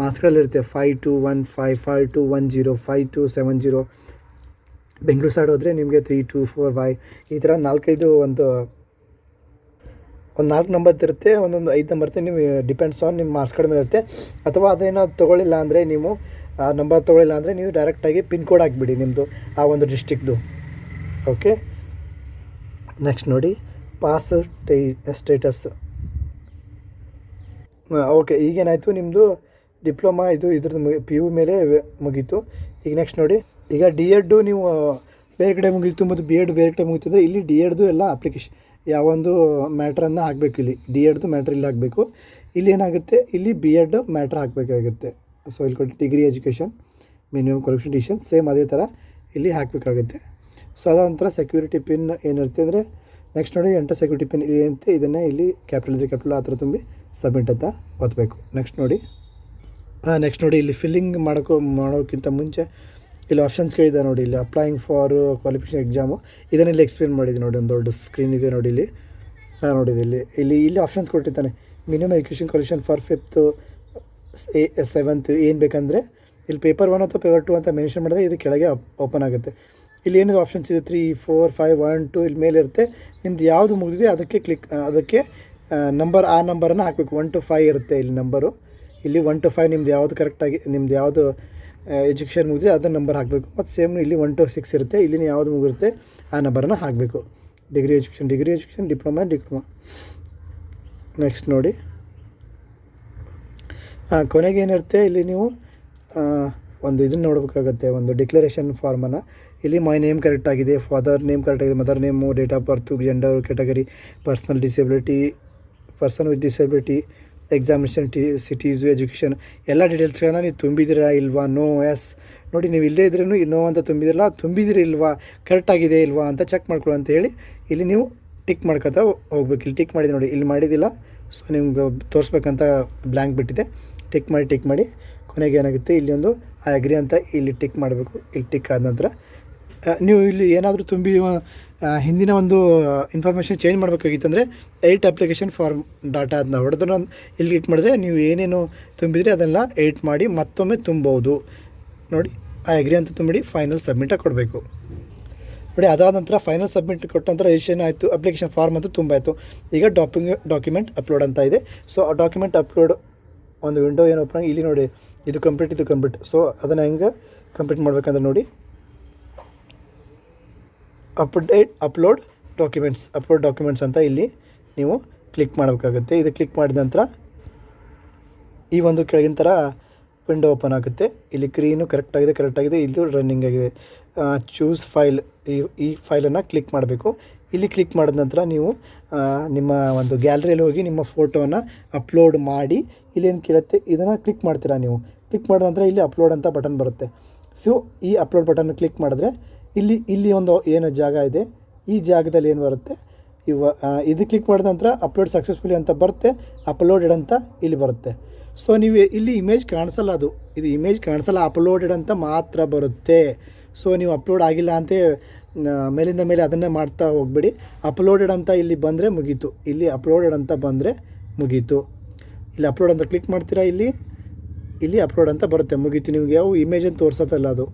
ಮಾರ್ಕ್ಸ್ಗಳಿರುತ್ತೆ 5215, 5210, 5270. ಬೆಂಗಳೂರು ಸೈಡ್ ಹೋದರೆ ನಿಮಗೆ 3245 ಈ ಥರ 4-5 ಒಂದು 4 ನಂಬರ್ ಇರುತ್ತೆ, ಒಂದೊಂದು 5 ನಂಬರ್ ಇರುತ್ತೆ. ನೀವು ಡಿಪೆಂಡ್ಸ್ ಆನ್ ನಿಮ್ಮ ಮಾರ್ಕ್ಸ್ ಕಾರ್ಡ್ ಮೇಲೆ ಇರುತ್ತೆ. ಅಥವಾ ಅದೇನೋ ತೊಗೊಳ್ಳಿಲ್ಲ ಅಂದರೆ ನೀವು ಆ ನಂಬರ್ ತೊಗೊಳ್ಳಿಲ್ಲ ಅಂದರೆ ನೀವು ಡೈರೆಕ್ಟಾಗಿ ಪಿನ್ ಕೋಡ್ ಹಾಕಿಬಿಡಿ ನಿಮ್ಮದು ಆ ಒಂದು ಡಿಸ್ಟಿಕ್ದು. ಓಕೆ, ನೆಕ್ಸ್ಟ್ ನೋಡಿ ಪಾಸ್ ಸ್ಟೇಟಸ್. ಓಕೆ, ಈಗೇನಾಯಿತು ನಿಮ್ಮದು ಡಿಪ್ಲೊಮಾ ಇದ್ರದ್ದು PU ಮೇಲೆ ಮುಗೀತು. ಈಗ ನೆಕ್ಸ್ಟ್ ನೋಡಿ, ಈಗ D.Ed ನೀವು ಬೇರೆ ಕಡೆ ಮುಗೀತು ಮತ್ತು B.Ed ಬೇರೆ ಕಡೆ ಮುಗೀತು ಅಂದರೆ ಇಲ್ಲಿ D.Edದು ಎಲ್ಲ ಅಪ್ಲಿಕೇಶನ್ ಯಾವೊಂದು ಮ್ಯಾಟ್ರನ್ನು ಹಾಕಬೇಕು. ಇಲ್ಲಿ D.Edದು ಮ್ಯಾಟ್ರ್ ಇಲ್ಲಿ ಹಾಕಬೇಕು. ಇಲ್ಲಿ ಏನಾಗುತ್ತೆ, ಇಲ್ಲಿ B.Ed ಮ್ಯಾಟ್ರ್ ಹಾಕಬೇಕಾಗುತ್ತೆ. ಸೊ ಇಲ್ಲಿ ಕೊಟ್ಟು degree education minimum qualification same ಅದೇ ಥರ ಇಲ್ಲಿ ಹಾಕಬೇಕಾಗುತ್ತೆ. ಸೊ ಅದ ನಂತರ ಸೆಕ್ಯೂರಿಟಿ ಪಿನ್ ಏನಿರುತ್ತೆ ಅಂದರೆ ನೆಕ್ಸ್ಟ್ ನೋಡಿ ಎಂಟರ್ ಸೆಕ್ಯೂರಿಟಿ ಪಿನ್ ಏನಂತೆ ಇದನ್ನೇ ಇಲ್ಲಿ ಕ್ಯಾಪಿಟಲ್ ಆ ಥರ ತುಂಬಿ ಸಬ್ಮಿಟ್ ಅಂತ ಒತ್ತಬೇಕು. ನೆಕ್ಸ್ಟ್ ನೋಡಿ ಇಲ್ಲಿ ಫಿಲ್ಲಿಂಗ್ ಮಾಡೋಕ್ಕಿಂತ ಮುಂಚೆ ಇಲ್ಲಿ ಆಪ್ಷನ್ಸ್ಗಳಿದೆ ನೋಡಿ. ಇಲ್ಲಿ ಅಪ್ಲೈಯಿಂಗ್ ಫಾರ್ ಕ್ವಾಲಿಫಿಕೇಷನ್ ಎಕ್ಸಾಮು ಇದನ್ನೆಲ್ಲ ಎಕ್ಸ್ಪ್ಲೇನ್ ಮಾಡಿದ್ದೀನಿ ನೋಡಿ. ಒಂದು ದೊಡ್ಡ ಸ್ಕ್ರೀನ್ ಇದೆ ನೋಡಿ ಇಲ್ಲಿ. ನೋಡಿದೆ ಇಲ್ಲಿ ಆಪ್ಷನ್ಸ್ ಕೊಟ್ಟಿದ್ದಾನೆ. Minimum education qualification for 5th 7th ಏನು ಬೇಕಂದರೆ ಇಲ್ಲಿ ಪೇಪರ್ 1 ಅಥವಾ ಪೇಪರ್ 2 ಅಂತ ಮೆನ್ಷನ್ ಮಾಡಿದ್ರೆ ಇದು ಕೆಳಗೆ ಓಪನ್ ಆಗುತ್ತೆ. ಇಲ್ಲಿ ಏನಿದೆ ಆಪ್ಷನ್ಸ್ ಇದೆ 3, 4, 5, 1, 2 ಇಲ್ಲಿ ಮೇಲೆ ಇರುತ್ತೆ. ನಿಮ್ದು ಯಾವುದು ಮುಗಿದಿದೆ ಅದಕ್ಕೆ ನಂಬರ್ ಆ ನಂಬರನ್ನು ಹಾಕಬೇಕು. 1 to 5 ಇರುತ್ತೆ ಇಲ್ಲಿ ನಂಬರು. ಇಲ್ಲಿ 1 to 5 ನಿಮ್ದು ಯಾವುದು ಕರೆಕ್ಟಾಗಿ ನಿಮ್ದು ಯಾವುದು ಎಜುಕೇಷನ್ ಮುಗಿದಿದೆ ಅದನ್ನು ನಂಬರ್ ಹಾಕಬೇಕು. ಮತ್ತು ಸೇಮ್ ಇಲ್ಲಿ 1 to 6 ಇರುತ್ತೆ. ಇಲ್ಲಿ ಯಾವುದು ಮುಗಿರುತ್ತೆ ಆ ನಂಬರನ್ನು ಹಾಕಬೇಕು. Degree education, diploma. ನೆಕ್ಸ್ಟ್ ನೋಡಿ ಕೊನೆಗೆ ಏನಿರುತ್ತೆ ಇಲ್ಲಿ ನೀವು ಒಂದು ಇದನ್ನು ನೋಡಬೇಕಾಗುತ್ತೆ, ಒಂದು ಡಿಕ್ಲರೇಷನ್ ಫಾರ್ಮನ್ನು. ಇಲ್ಲಿ ಮೈ ನೇಮ್ ಕರೆಕ್ಟ್ ಆಗಿದೆ, ಫಾದರ್ ನೇಮ್ ಕರೆಕ್ಟ್ ಆಗಿದೆ, mother name, date of birth, gender, category, person with disability, examination, cities, education ಎಲ್ಲ ಡೀಟೇಲ್ಸ್ಗಳನ್ನ ನೀವು ತುಂಬಿದ್ದೀರಾ ಇಲ್ವಾ, ನೋ, ಎಸ್. ನೋಡಿ ನೀವು ಇಲ್ಲದೇ ಇದ್ರೂ ನೋ ಅಂತ ತುಂಬಿದಿರಿ ಇಲ್ವಾ, ಕರೆಕ್ಟಾಗಿದೆ ಇಲ್ವಾ ಅಂತ ಚೆಕ್ ಮಾಡ್ಕೊಳ್ಳೋ ಅಂತ ಹೇಳಿ ಇಲ್ಲಿ ನೀವು ಟಿಕ್ ಮಾಡ್ಕೊತಾ ಹೋಗ್ಬೇಕು. ಇಲ್ಲಿ ಟಿಕ್ ಮಾಡಿದೆ ನೋಡಿ, ಇಲ್ಲಿ ಮಾಡಿದ್ದಿಲ್ಲ. ಸೊ ನಿಮ್ಗೆ ತೋರಿಸ್ಬೇಕಂತ ಬ್ಲ್ಯಾಂಕ್ ಬಿಟ್ಟಿದೆ. ಟಿಕ್ ಮಾಡಿ ಕೊನೆಗೆ ಏನಾಗುತ್ತೆ ಇಲ್ಲಿ ಒಂದು ಐ ಅಗ್ರಿ ಅಂತ ಇಲ್ಲಿ ಟಿಕ್ ಮಾಡಬೇಕು. ಇಲ್ಲಿ ಟಿಕ್ ಆದ ನಂತರ ನೀವು ಇಲ್ಲಿ ಏನಾದರೂ ತುಂಬಿ ಹಿಂದಿನ ಒಂದು ಇನ್ಫಾರ್ಮೇಷನ್ ಚೇಂಜ್ ಮಾಡಬೇಕಾಗಿತ್ತಂದರೆ ಎಡಿಟ್ ಅಪ್ಲಿಕೇಶನ್ ಫಾರ್ಮ್ ಡಾಟಾ ಅದನ್ನ ಹೊಡೆದ್ರೆ ಇಲ್ಲಿ ಕ್ಲಿಕ್ ಮಾಡಿದ್ರೆ ನೀವು ಏನೇನು ತುಂಬಿದರೆ ಅದೆಲ್ಲ ಎಡಿಟ್ ಮಾಡಿ ಮತ್ತೊಮ್ಮೆ ತುಂಬೋದು. ನೋಡಿ ಐ ಅಗ್ರಿ ಅಂತ ತುಂಬಿಡಿ ಫೈನಲ್ ಸಬ್ಮಿಟಾಗಿ ಕೊಡಬೇಕು. ನೋಡಿ ಅದಾದ ನಂತರ ಫೈನಲ್ ಸಬ್ಮಿಟ್ ಕೊಟ್ಟ ನಂತರ ರಿಜಿಸ್ಟ್ರೇಷನ್ ಆಯಿತು, ಅಪ್ಲಿಕೇಶನ್ ಫಾರ್ಮ್ ಅಂತೂ ತುಂಬಾಯಿತು. ಈಗ ಡಾಕ್ಯುಮೆಂಟ್ ಅಪ್ಲೋಡ್ ಅಂತ ಇದೆ. ಸೊ ಆ ಡಾಕ್ಯುಮೆಂಟ್ ಅಪ್ಲೋಡ್ ಒಂದು ವಿಂಡೋ ಏನು ಓಪನ್ ಇಲ್ಲಿ ನೋಡಿ, ಇದು ಕಂಪ್ಲೀಟ್. ಸೊ ಅದನ್ನು ಹೆಂಗೆ ಕಂಪ್ಲೀಟ್ ಮಾಡಬೇಕಂದ್ರೆ ನೋಡಿ ಅಪ್ಲೋಡ್ ಡಾಕ್ಯುಮೆಂಟ್ಸ್ ಅಂತ ಇಲ್ಲಿ ನೀವು ಕ್ಲಿಕ್ ಮಾಡಬೇಕಾಗುತ್ತೆ. ಇದು ಕ್ಲಿಕ್ ಮಾಡಿದ ನಂತರ ಈ ಒಂದು ಕೆಳಗಿನ ಥರ ವಿಂಡೋ ಓಪನ್ ಆಗುತ್ತೆ. ಇಲ್ಲಿ ಗ್ರೀನು ಕರೆಕ್ಟಾಗಿದೆ, ಇದು ರನ್ನಿಂಗ್ ಆಗಿದೆ. ಚೂಸ್ ಫೈಲ್ ಈ ಫೈಲನ್ನು ಕ್ಲಿಕ್ ಮಾಡಬೇಕು. ಇಲ್ಲಿ ಕ್ಲಿಕ್ ಮಾಡಿದ ನಂತರ ನೀವು ನಿಮ್ಮ ಒಂದು ಗ್ಯಾಲರಿಯಲ್ಲಿ ಹೋಗಿ ನಿಮ್ಮ ಫೋಟೋವನ್ನು ಅಪ್ಲೋಡ್ ಮಾಡಿ ಇಲ್ಲೇನು ಕೇಳುತ್ತೆ ಇದನ್ನು ಕ್ಲಿಕ್ ಮಾಡ್ತೀರಾ. ನೀವು ಕ್ಲಿಕ್ ಮಾಡಿದ ನಂತರ ಇಲ್ಲಿ ಅಪ್ಲೋಡ್ ಅಂತ ಬಟನ್ ಬರುತ್ತೆ. ಸೊ ಈ ಅಪ್ಲೋಡ್ ಬಟನ್ ಕ್ಲಿಕ್ ಮಾಡಿದ್ರೆ ಇಲ್ಲಿ ಒಂದು ಏನು ಜಾಗ ಇದೆ, ಈ ಜಾಗದಲ್ಲಿ ಏನು ಬರುತ್ತೆ ಇದು ಕ್ಲಿಕ್ ಮಾಡಿದ ನಂತರ ಅಪ್ಲೋಡ್ ಸಕ್ಸಸ್ಫುಲಿ ಅಂತ ಬರುತ್ತೆ, ಅಪ್ಲೋಡೆಡ್ ಅಂತ ಇಲ್ಲಿ ಬರುತ್ತೆ. ಸೊ ನೀವು ಇಲ್ಲಿ ಇಮೇಜ್ ಕಾಣಿಸಲ್ಲ, ಇದು ಇಮೇಜ್ ಕಾಣಿಸಲ್ಲ, ಅಪ್ಲೋಡೆಡ್ ಅಂತ ಮಾತ್ರ ಬರುತ್ತೆ. ಸೊ ನೀವು ಅಪ್ಲೋಡ್ ಆಗಿಲ್ಲ ಅಂತ ಮೇಲಿಂದ ಮೇಲೆ ಅದನ್ನೇ ಮಾಡ್ತಾ ಹೋಗ್ಬೇಡಿ. ಅಪ್ಲೋಡೆಡ್ ಅಂತ ಇಲ್ಲಿ ಬಂದರೆ ಮುಗೀತು. ಇಲ್ಲಿ ಅಪ್ಲೋಡೆಡ್ ಅಂತ ಬಂದರೆ ಮುಗೀತು. ಇಲ್ಲಿ ಅಪ್ಲೋಡ್ ಅಂತ ಕ್ಲಿಕ್ ಮಾಡ್ತೀರಾ, ಇಲ್ಲಿ ಅಪ್ಲೋಡ್ ಅಂತ ಬರುತ್ತೆ, ಮುಗೀತು. ನಿಮಗೆ ಯಾವ ಇಮೇಜನ್ನು ತೋರಿಸೋದಲ್ಲ ಅದು.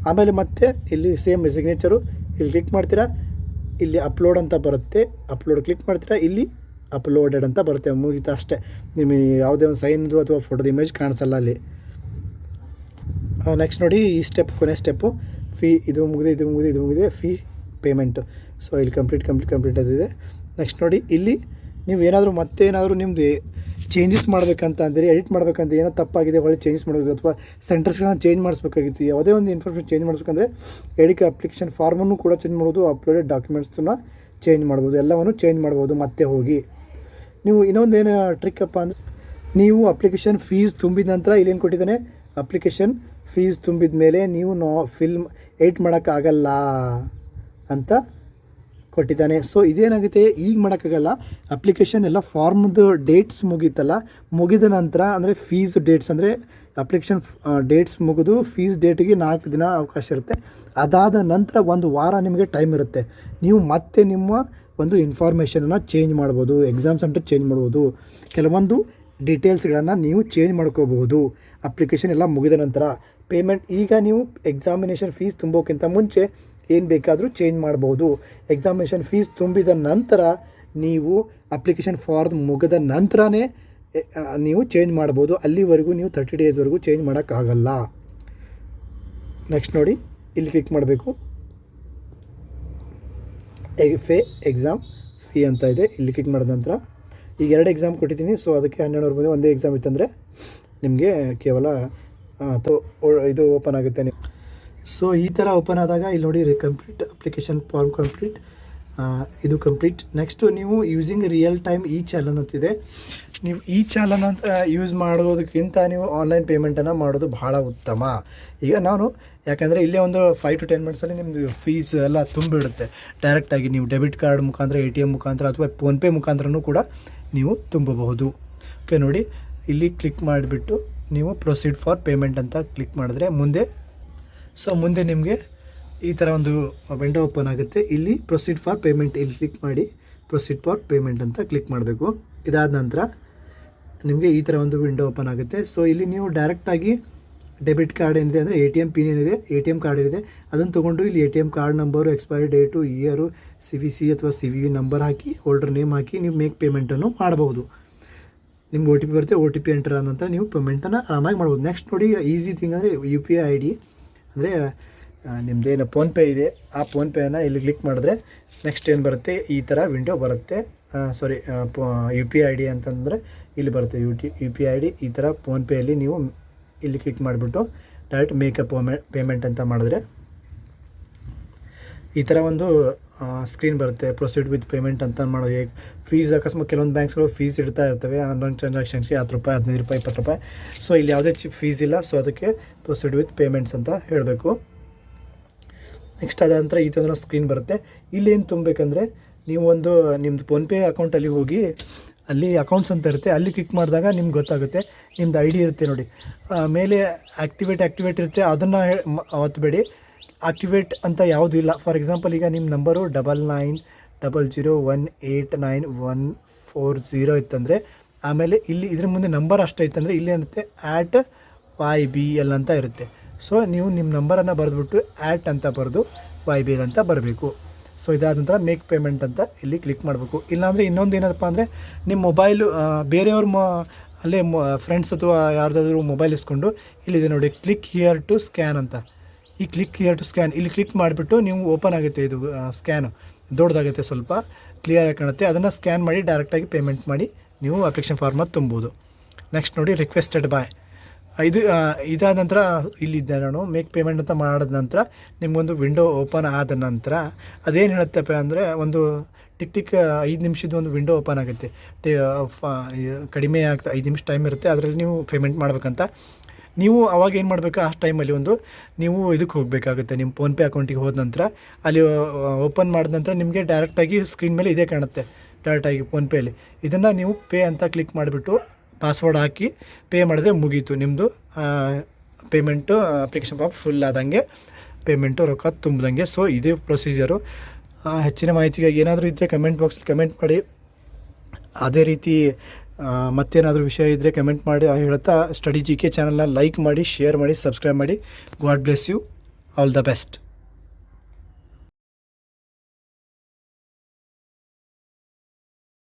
ಆಮೇಲೆ ಮತ್ತೆ ಇಲ್ಲಿ ಸೇಮ್ ಸಿಗ್ನೇಚರು ಇಲ್ಲಿ ಕ್ಲಿಕ್ ಮಾಡ್ತೀರಾ, ಇಲ್ಲಿ ಅಪ್ಲೋಡ್ ಅಂತ ಬರುತ್ತೆ, ಅಪ್ಲೋಡ್ ಕ್ಲಿಕ್ ಮಾಡ್ತೀರಾ, ಇಲ್ಲಿ ಅಪ್ಲೋಡೆಡ್ ಅಂತ ಬರುತ್ತೆ, ಮುಗೀತು ಅಷ್ಟೇ. ನಿಮಗೆ ಯಾವುದೇ ಒಂದು ಸೈನ್ದು ಅಥವಾ ಫೋಟೋದ ಇಮೇಜ್ ಕಾಣಿಸಲ್ಲ ಅಲ್ಲಿ. ನೆಕ್ಸ್ಟ್ ನೋಡಿ ಈ ಸ್ಟೆಪ್ ಕೊನೆ ಸ್ಟೆಪ್ಪು ಫೀ. ಇದು ಮುಗಿದೆ ಫೀ ಪೇಮೆಂಟು. ಸೊ ಇಲ್ಲಿ ಕಂಪ್ಲೀಟ್ ಅದಿದೆ. ನೆಕ್ಸ್ಟ್ ನೋಡಿ ಇಲ್ಲಿ ನೀವು ಮತ್ತೇನಾದರೂ ನಿಮ್ಮದು ಚೇಂಜಸ್ ಮಾಡಬೇಕಂತ ಅಂದರೆ ಎಡಿಟ್ ಮಾಡಬೇಕಂತ ಏನೋ ತಪ್ಪಾಗಿದೆ ಒಳ್ಳೆ ಚೇಂಜಸ್ ಮಾಡಬೇಕು, ಅಥವಾ ಸೆಂಟರ್ಸ್ಗಳನ್ನ ಚೇಂಜ್ ಮಾಡಿಸ್ಬೇಕಾಗಿತ್ತು, ಯಾವುದೇ ಒಂದು ಇನ್ಫಾರ್ಮೇಷನ್ ಚೇಂಜ್ ಮಾಡಿಸ್ಬೇಕಂದ್ರೆ ಎಡಿಟ್ ಅಪ್ಲಿಕೇಶನ್ ಫಾರ್ಮನ್ನು ಕೂಡ ಚೇಂಜ್ ಮಾಡೋದು, ಅಪ್ಲೋಡೆಡ್ ಡಾಕ್ಯುಮೆಂಟ್ಸನ್ನ ಚೇಂಜ್ ಮಾಡ್ಬೋದು, ಎಲ್ಲವನ್ನು ಚೇಂಜ್ ಮಾಡ್ಬೋದು ಮತ್ತೆ ಹೋಗಿ. ನೀವು ಇನ್ನೊಂದೇನು ಟ್ರಿಕ್ಕಪ್ಪ ಅಂದರೆ, ನೀವು ಅಪ್ಲಿಕೇಶನ್ ಫೀಸ್ ತುಂಬಿದ ನಂತರ ಇಲ್ಲೇನು ಕೊಟ್ಟಿದ್ದಾನೆ, ಅಪ್ಲಿಕೇಶನ್ ಫೀಸ್ ತುಂಬಿದ ಮೇಲೆ ನೀವು ಫಿಲ್ಮ್ ಎಡಿಟ್ ಮಾಡೋಕ್ಕಾಗಲ್ಲ ಅಂತ ಕೊಟ್ಟಿದ್ದಾನೆ. ಸೊ ಇದೇನಾಗುತ್ತೆ, ಈಗ ಮಾಡೋಕ್ಕಾಗಲ್ಲ. ಅಪ್ಲಿಕೇಶನ್ ಎಲ್ಲ ಫಾರ್ಮ್ದು ಡೇಟ್ಸ್ ಮುಗಿದ ನಂತರ ಅಂದರೆ ಫೀಸ್ ಡೇಟ್ಸ್ ಅಂದರೆ ಅಪ್ಲಿಕೇಶನ್ ಡೇಟ್ಸ್ ಮುಗಿದು ಫೀಸ್ ಡೇಟಿಗೆ 4 ದಿನ ಅವಕಾಶ ಇರುತ್ತೆ. ಅದಾದ ನಂತರ 1 ವಾರ ನಿಮಗೆ ಟೈಮ್ ಇರುತ್ತೆ. ನೀವು ಮತ್ತೆ ನಿಮ್ಮ ಒಂದು ಇನ್ಫಾರ್ಮೇಷನನ್ನು ಚೇಂಜ್ ಮಾಡ್ಬೋದು, ಎಕ್ಸಾಮ್ ಸೆಂಟರ್ ಚೇಂಜ್ ಮಾಡ್ಬೋದು, ಕೆಲವೊಂದು ಡೀಟೇಲ್ಸ್ಗಳನ್ನು ನೀವು ಚೇಂಜ್ ಮಾಡ್ಕೋಬಹುದು ಅಪ್ಲಿಕೇಶನ್ ಎಲ್ಲ ಮುಗಿದ ನಂತರ. ಪೇಮೆಂಟ್ ಈಗ ನೀವು ಎಕ್ಸಾಮಿನೇಷನ್ ಫೀಸ್ ತುಂಬೋಕ್ಕಿಂತ ಮುಂಚೆ ಏನು ಬೇಕಾದರೂ ಚೇಂಜ್ ಮಾಡ್ಬೋದು. ಎಕ್ಸಾಮಿನೇಷನ್ ಫೀಸ್ ತುಂಬಿದ ನಂತರ ನೀವು ಅಪ್ಲಿಕೇಶನ್ ಫಾರ್ಮ್ ಮುಗಿದ ನಂತರನೇ ನೀವು ಚೇಂಜ್ ಮಾಡ್ಬೋದು. ಅಲ್ಲಿವರೆಗೂ ನೀವು 30 ಡೇಸ್ವರೆಗೂ ಚೇಂಜ್ ಮಾಡೋಕ್ಕಾಗಲ್ಲ. ನೆಕ್ಸ್ಟ್ ನೋಡಿ, ಇಲ್ಲಿ ಕ್ಲಿಕ್ ಮಾಡಬೇಕು. ಎಕ್ಸಾಮ್ ಫೀ ಅಂತ ಇದೆ, ಇಲ್ಲಿ ಕ್ಲಿಕ್ ಮಾಡಿದ ನಂತರ ಈಗ 2 ಎಕ್ಸಾಮ್ ಕೊಟ್ಟಿದ್ದೀನಿ. ಸೊ ಅದಕ್ಕೆ 1200 ರೂಪಾಯಿ. ಒಂದೇ ಎಕ್ಸಾಮ್ ಇತ್ತಂದರೆ ನಿಮಗೆ ಕೇವಲ ಇದು ಓಪನ್ ಆಗುತ್ತೆ. ಸೊ ಈ ಥರ ಓಪನ್ ಆದಾಗ ಇಲ್ಲಿ ನೋಡಿ, ಕಂಪ್ಲೀಟ್ ಅಪ್ಲಿಕೇಶನ್ ಫಾರ್ಮ್ ಕಂಪ್ಲೀಟ್, ಇದು ಕಂಪ್ಲೀಟ್. ನೆಕ್ಸ್ಟು ನೀವು ಯೂಸಿಂಗ್ ರಿಯಲ್ ಟೈಮ್ ಈ ಚಾಲನ್ ಅಂತಿದೆ. ನೀವು ಈ ಚಾಲನ್ ಅಂತ ಯೂಸ್ ಮಾಡೋದಕ್ಕಿಂತ ನೀವು ಆನ್ಲೈನ್ ಪೇಮೆಂಟನ್ನು ಮಾಡೋದು ಭಾಳ ಉತ್ತಮ. ಈಗ ನಾನು ಯಾಕಂದರೆ ಇಲ್ಲೇ ಒಂದು 5 to 10 ಮಿನಿಟ್ಸಲ್ಲಿ ನಿಮ್ಮದು ಫೀಸ್ ಎಲ್ಲ ತುಂಬಿಡುತ್ತೆ. ಡೈರೆಕ್ಟಾಗಿ ನೀವು ಡೆಬಿಟ್ ಕಾರ್ಡ್ ಮುಖಾಂತರ, ATM ಮುಖಾಂತರ ಅಥವಾ ಫೋನ್ಪೇ ಮುಖಾಂತರನೂ ಕೂಡ ನೀವು ತುಂಬಬಹುದು. ಓಕೆ ನೋಡಿ, ಇಲ್ಲಿ ಕ್ಲಿಕ್ ಮಾಡಿಬಿಟ್ಟು ನೀವು ಪ್ರೊಸೀಡ್ ಫಾರ್ ಪೇಮೆಂಟ್ ಅಂತ ಕ್ಲಿಕ್ ಮಾಡಿದ್ರೆ ಮುಂದೆ ನಿಮಗೆ ಈ ಥರ ಒಂದು ವಿಂಡೋ ಓಪನ್ ಆಗುತ್ತೆ. ಇಲ್ಲಿ ಪ್ರೊಸೀಡ್ ಫಾರ್ ಪೇಮೆಂಟ್ ಇಲ್ಲಿ ಕ್ಲಿಕ್ ಮಾಡಿ ಪ್ರೊಸೀಡ್ ಫಾರ್ ಪೇಮೆಂಟ್ ಅಂತ ಕ್ಲಿಕ್ ಮಾಡಬೇಕು. ಇದಾದ ನಂತರ ನಿಮಗೆ ಈ ಥರ ಒಂದು ವಿಂಡೋ ಓಪನ್ ಆಗುತ್ತೆ. ಸೊ ಇಲ್ಲಿ ನೀವು ಡೈರೆಕ್ಟಾಗಿ ಡೆಬಿಟ್ ಕಾರ್ಡ್ ಏನಿದೆ ಅಂದರೆ ATM ಪಿನ್ ಏನಿದೆ, ATM ಕಾರ್ಡ್ ಏನಿದೆ ಅದನ್ನು ತೊಗೊಂಡು ಇಲ್ಲಿ ATM card number, expiry date, year, CVC ಅಥವಾ CVV ನಂಬರ್ ಹಾಕಿ, ಹೋಲ್ಡರ್ ನೇಮ್ ಹಾಕಿ ನೀವು ಮೇಕ್ ಪೇಮೆಂಟನ್ನು ಮಾಡಬಹುದು. ನಿಮ್ಗೆ OTP ಬರುತ್ತೆ, OTP ಎಂಟರ್ ಆದ ನಂತರ ನೀವು ಪೇಮೆಂಟನ್ನು ಆರಾಮಾಗಿ ಮಾಡ್ಬೋದು. ನೆಕ್ಸ್ಟ್ ನೋಡಿ, ಈಸಿ ಥಿಂಗ್ ಅಂದರೆ UPI ID ಅಂದರೆ ನಿಮ್ಮದೇನು ಫೋನ್ಪೇ ಇದೆ ಆ ಫೋನ್ಪೇಯನ್ನು ಇಲ್ಲಿ ಕ್ಲಿಕ್ ಮಾಡಿದ್ರೆ ನೆಕ್ಸ್ಟ್ ಏನು ಬರುತ್ತೆ, ಈ ಥರ ವಿಂಡೋ ಬರುತ್ತೆ. UPI ID ಅಂತಂದರೆ ಇಲ್ಲಿ ಬರುತ್ತೆ UPI ID. ಈ ಥರ ಫೋನ್ಪೇಯಲ್ಲಿ ನೀವು ಇಲ್ಲಿ ಕ್ಲಿಕ್ ಮಾಡಿಬಿಟ್ಟು ಡೈರೆಕ್ಟ್ ಮೇಕ್ ಅ ಪೇಮೆಂಟ್ ಅಂತ ಮಾಡಿದ್ರೆ ಈ ಥರ ಒಂದು ಸ್ಕ್ರೀನ್ ಬರುತ್ತೆ. ಪ್ರೊಸೀಡ್ ವಿತ್ ಪೇಮೆಂಟ್ ಅಂತ ಮಾಡೋದು. ಫೀಸ್ ಅಕಸ್ಮಾತ್ ಕೆಲವೊಂದು ಬ್ಯಾಂಕ್ಸ್ಗಳು ಫೀಸ್ ಇಡ್ತಾ ಇರ್ತವೆ ಆನ್ಲೈನ್ ಟ್ರಾನ್ಸಾಕ್ಷನ್ಸ್ಗೆ 10 ರೂಪಾಯಿ, 15 ರೂಪಾಯಿ, 20 ರೂಪಾಯಿ. ಸೊ ಇಲ್ಲಿ ಯಾವುದೇ ಫೀಸ್ ಇಲ್ಲ. ಸೊ ಅದಕ್ಕೆ ಪ್ರೊಸೀಡ್ ವಿತ್ ಪೇಮೆಂಟ್ಸ್ ಅಂತ ಹೇಳಬೇಕು. ನೆಕ್ಸ್ಟ್ ಅದ ನಂತರ ಈ ಥರ ಸ್ಕ್ರೀನ್ ಬರುತ್ತೆ. ಇಲ್ಲಿ ಏನು ತುಂಬಬೇಕಂದ್ರೆ ನೀವು ಒಂದು ನಿಮ್ಮದು ಫೋನ್ಪೇ ಅಕೌಂಟಲ್ಲಿ ಹೋಗಿ ಅಲ್ಲಿ ಅಕೌಂಟ್ಸ್ ಅಂತ ಇರುತ್ತೆ, ಅಲ್ಲಿ ಕ್ಲಿಕ್ ಮಾಡಿದಾಗ ನಿಮ್ಗೆ ಗೊತ್ತಾಗುತ್ತೆ. ನಿಮ್ಮದು ID ಇರುತ್ತೆ ನೋಡಿ, ಮೇಲೆ ಆ್ಯಕ್ಟಿವೇಟ್ ಇರುತ್ತೆ, ಅದನ್ನು ಒತ್ತಬೇಡಿ. ಆಕ್ಟಿವೇಟ್ ಅಂತ ಯಾವುದೂ ಇಲ್ಲ. ಫಾರ್ ಎಕ್ಸಾಂಪಲ್ ಈಗ ನಿಮ್ಮ ನಂಬರು 9900189140 ಇತ್ತಂದರೆ, ಆಮೇಲೆ ಇಲ್ಲಿ ಇದ್ರ ಮುಂದೆ ನಂಬರ್ ಅಷ್ಟೇ ಇತ್ತಂದರೆ ಇಲ್ಲಿ ಏನಿರುತ್ತೆ @YBL ಅಂತ ಇರುತ್ತೆ. ಸೊ ನೀವು ನಿಮ್ಮ ನಂಬರನ್ನು ಬರೆದ್ಬಿಟ್ಟು ಅಂತ ಬರೆದು YBL ಅಂತ ಬರಬೇಕು. ಸೊ ಇದಾದ ನಂತರ ಮೇಕ್ ಪೇಮೆಂಟ್ ಅಂತ ಇಲ್ಲಿ ಕ್ಲಿಕ್ ಮಾಡಬೇಕು. ಇಲ್ಲಾಂದರೆ ಇನ್ನೊಂದು ಏನಪ್ಪ ಅಂದರೆ ನಿಮ್ಮ ಮೊಬೈಲು ಬೇರೆಯವ್ರ ಅಲ್ಲೇ ಫ್ರೆಂಡ್ಸ್ ಅಥವಾ ಯಾರ್ದಾದ್ರೂ ಮೊಬೈಲ್ ಇಸ್ಕೊಂಡು ಇಲ್ಲಿದೆ ನೋಡಿ, ಕ್ಲಿಕ್ ಹಿಯರ್ ಟು ಸ್ಕ್ಯಾನ್ ಅಂತ. ಈ ಕ್ಲಿಕ್ ಹಿಯರ್ ಟು ಸ್ಕ್ಯಾನ್ ಇಲ್ಲಿ ಕ್ಲಿಕ್ ಮಾಡಿಬಿಟ್ಟು ನೀವು ಓಪನ್ ಆಗುತ್ತೆ. ಇದು ಸ್ಕ್ಯಾನು ದೊಡ್ಡದಾಗುತ್ತೆ, ಸ್ವಲ್ಪ ಕ್ಲಿಯರಾಗಿ ಕಾಣುತ್ತೆ. ಅದನ್ನು ಸ್ಕ್ಯಾನ್ ಮಾಡಿ ಡೈರೆಕ್ಟಾಗಿ ಪೇಮೆಂಟ್ ಮಾಡಿ ನೀವು ಅಪ್ಲಿಕೇಶನ್ ಫಾರ್ಮಲ್ಲಿ ತುಂಬೋದು. ನೆಕ್ಸ್ಟ್ ನೋಡಿ, ರಿಕ್ವೆಸ್ಟೆಡ್ ಬಾಯ್. ಇದಾದ ನಂತರ ಇಲ್ಲಿದ್ದೆ ನಾನು ಮೇಕ್ ಪೇಮೆಂಟ್ ಅಂತ ಮಾಡಿದ ನಂತರ ನಿಮಗೊಂದು ವಿಂಡೋ ಓಪನ್ ಆದ ನಂತರ ಅದೇನು ಹೇಳುತ್ತಪ್ಪ ಅಂದರೆ ಒಂದು ಟಿಕ್ 5 ನಿಮಿಷದ ಒಂದು ವಿಂಡೋ ಓಪನ್ ಆಗುತ್ತೆ. ಕಡಿಮೆ ಆಗ್ತಾ 5 ನಿಮಿಷ ಟೈಮ್ ಇರುತ್ತೆ, ಅದರಲ್ಲಿ ನೀವು ಪೇಮೆಂಟ್ ಮಾಡಬೇಕಂತ. ನೀವು ಅವಾಗ ಏನು ಮಾಡಬೇಕು, ಆ ಟೈಮಲ್ಲಿ ನೀವು ಇದಕ್ಕೆ ಹೋಗಬೇಕಾಗುತ್ತೆ. ನಿಮ್ಮ ಫೋನ್ಪೇ ಅಕೌಂಟಿಗೆ ಹೋದ ನಂತರ ಅಲ್ಲಿ ಓಪನ್ ಮಾಡಿದ ನಂತರ ನಿಮಗೆ ಡೈರೆಕ್ಟಾಗಿ ಸ್ಕ್ರೀನ್ ಮೇಲೆ ಇದೇ ಕಾಣುತ್ತೆ, ಡೈರೆಕ್ಟಾಗಿ ಫೋನ್ಪೇಯಲ್ಲಿ. ಇದನ್ನು ನೀವು ಪೇ ಅಂತ ಕ್ಲಿಕ್ ಮಾಡಿಬಿಟ್ಟು ಪಾಸ್ವರ್ಡ್ ಹಾಕಿ ಪೇ ಮಾಡಿದ್ರೆ ಮುಗೀತು ನಿಮ್ಮದು ಪೇಮೆಂಟು. ಅಪ್ಲಿಕೇಶನ್ ಫಾರ್ಮ್ ಫುಲ್ ಆದಂಗೆ ಪೇಮೆಂಟು ರೊಕ್ಕ ತುಂಬಿದಂಗೆ. ಸೊ ಇದೇ ಪ್ರೊಸೀಜರು. ಹೆಚ್ಚಿನ ಮಾಹಿತಿಗಾಗಿ ಏನಾದರೂ ಇದ್ದರೆ ಕಮೆಂಟ್ ಬಾಕ್ಸಲ್ಲಿ ಕಮೆಂಟ್ ಮಾಡಿ. ಅದೇ ರೀತಿ ಮತ್ತೇನಾದರೂ ವಿಷಯ ಇದ್ದರೆ ಕಮೆಂಟ್ ಮಾಡಿ ಹೇಳ್ತಾ, ಸ್ಟಡಿ GK ಚಾನಲ್ನ ಲೈಕ್ ಮಾಡಿ, ಶೇರ್ ಮಾಡಿ, ಸಬ್ಸ್ಕ್ರೈಬ್ ಮಾಡಿ. God bless you. All the best.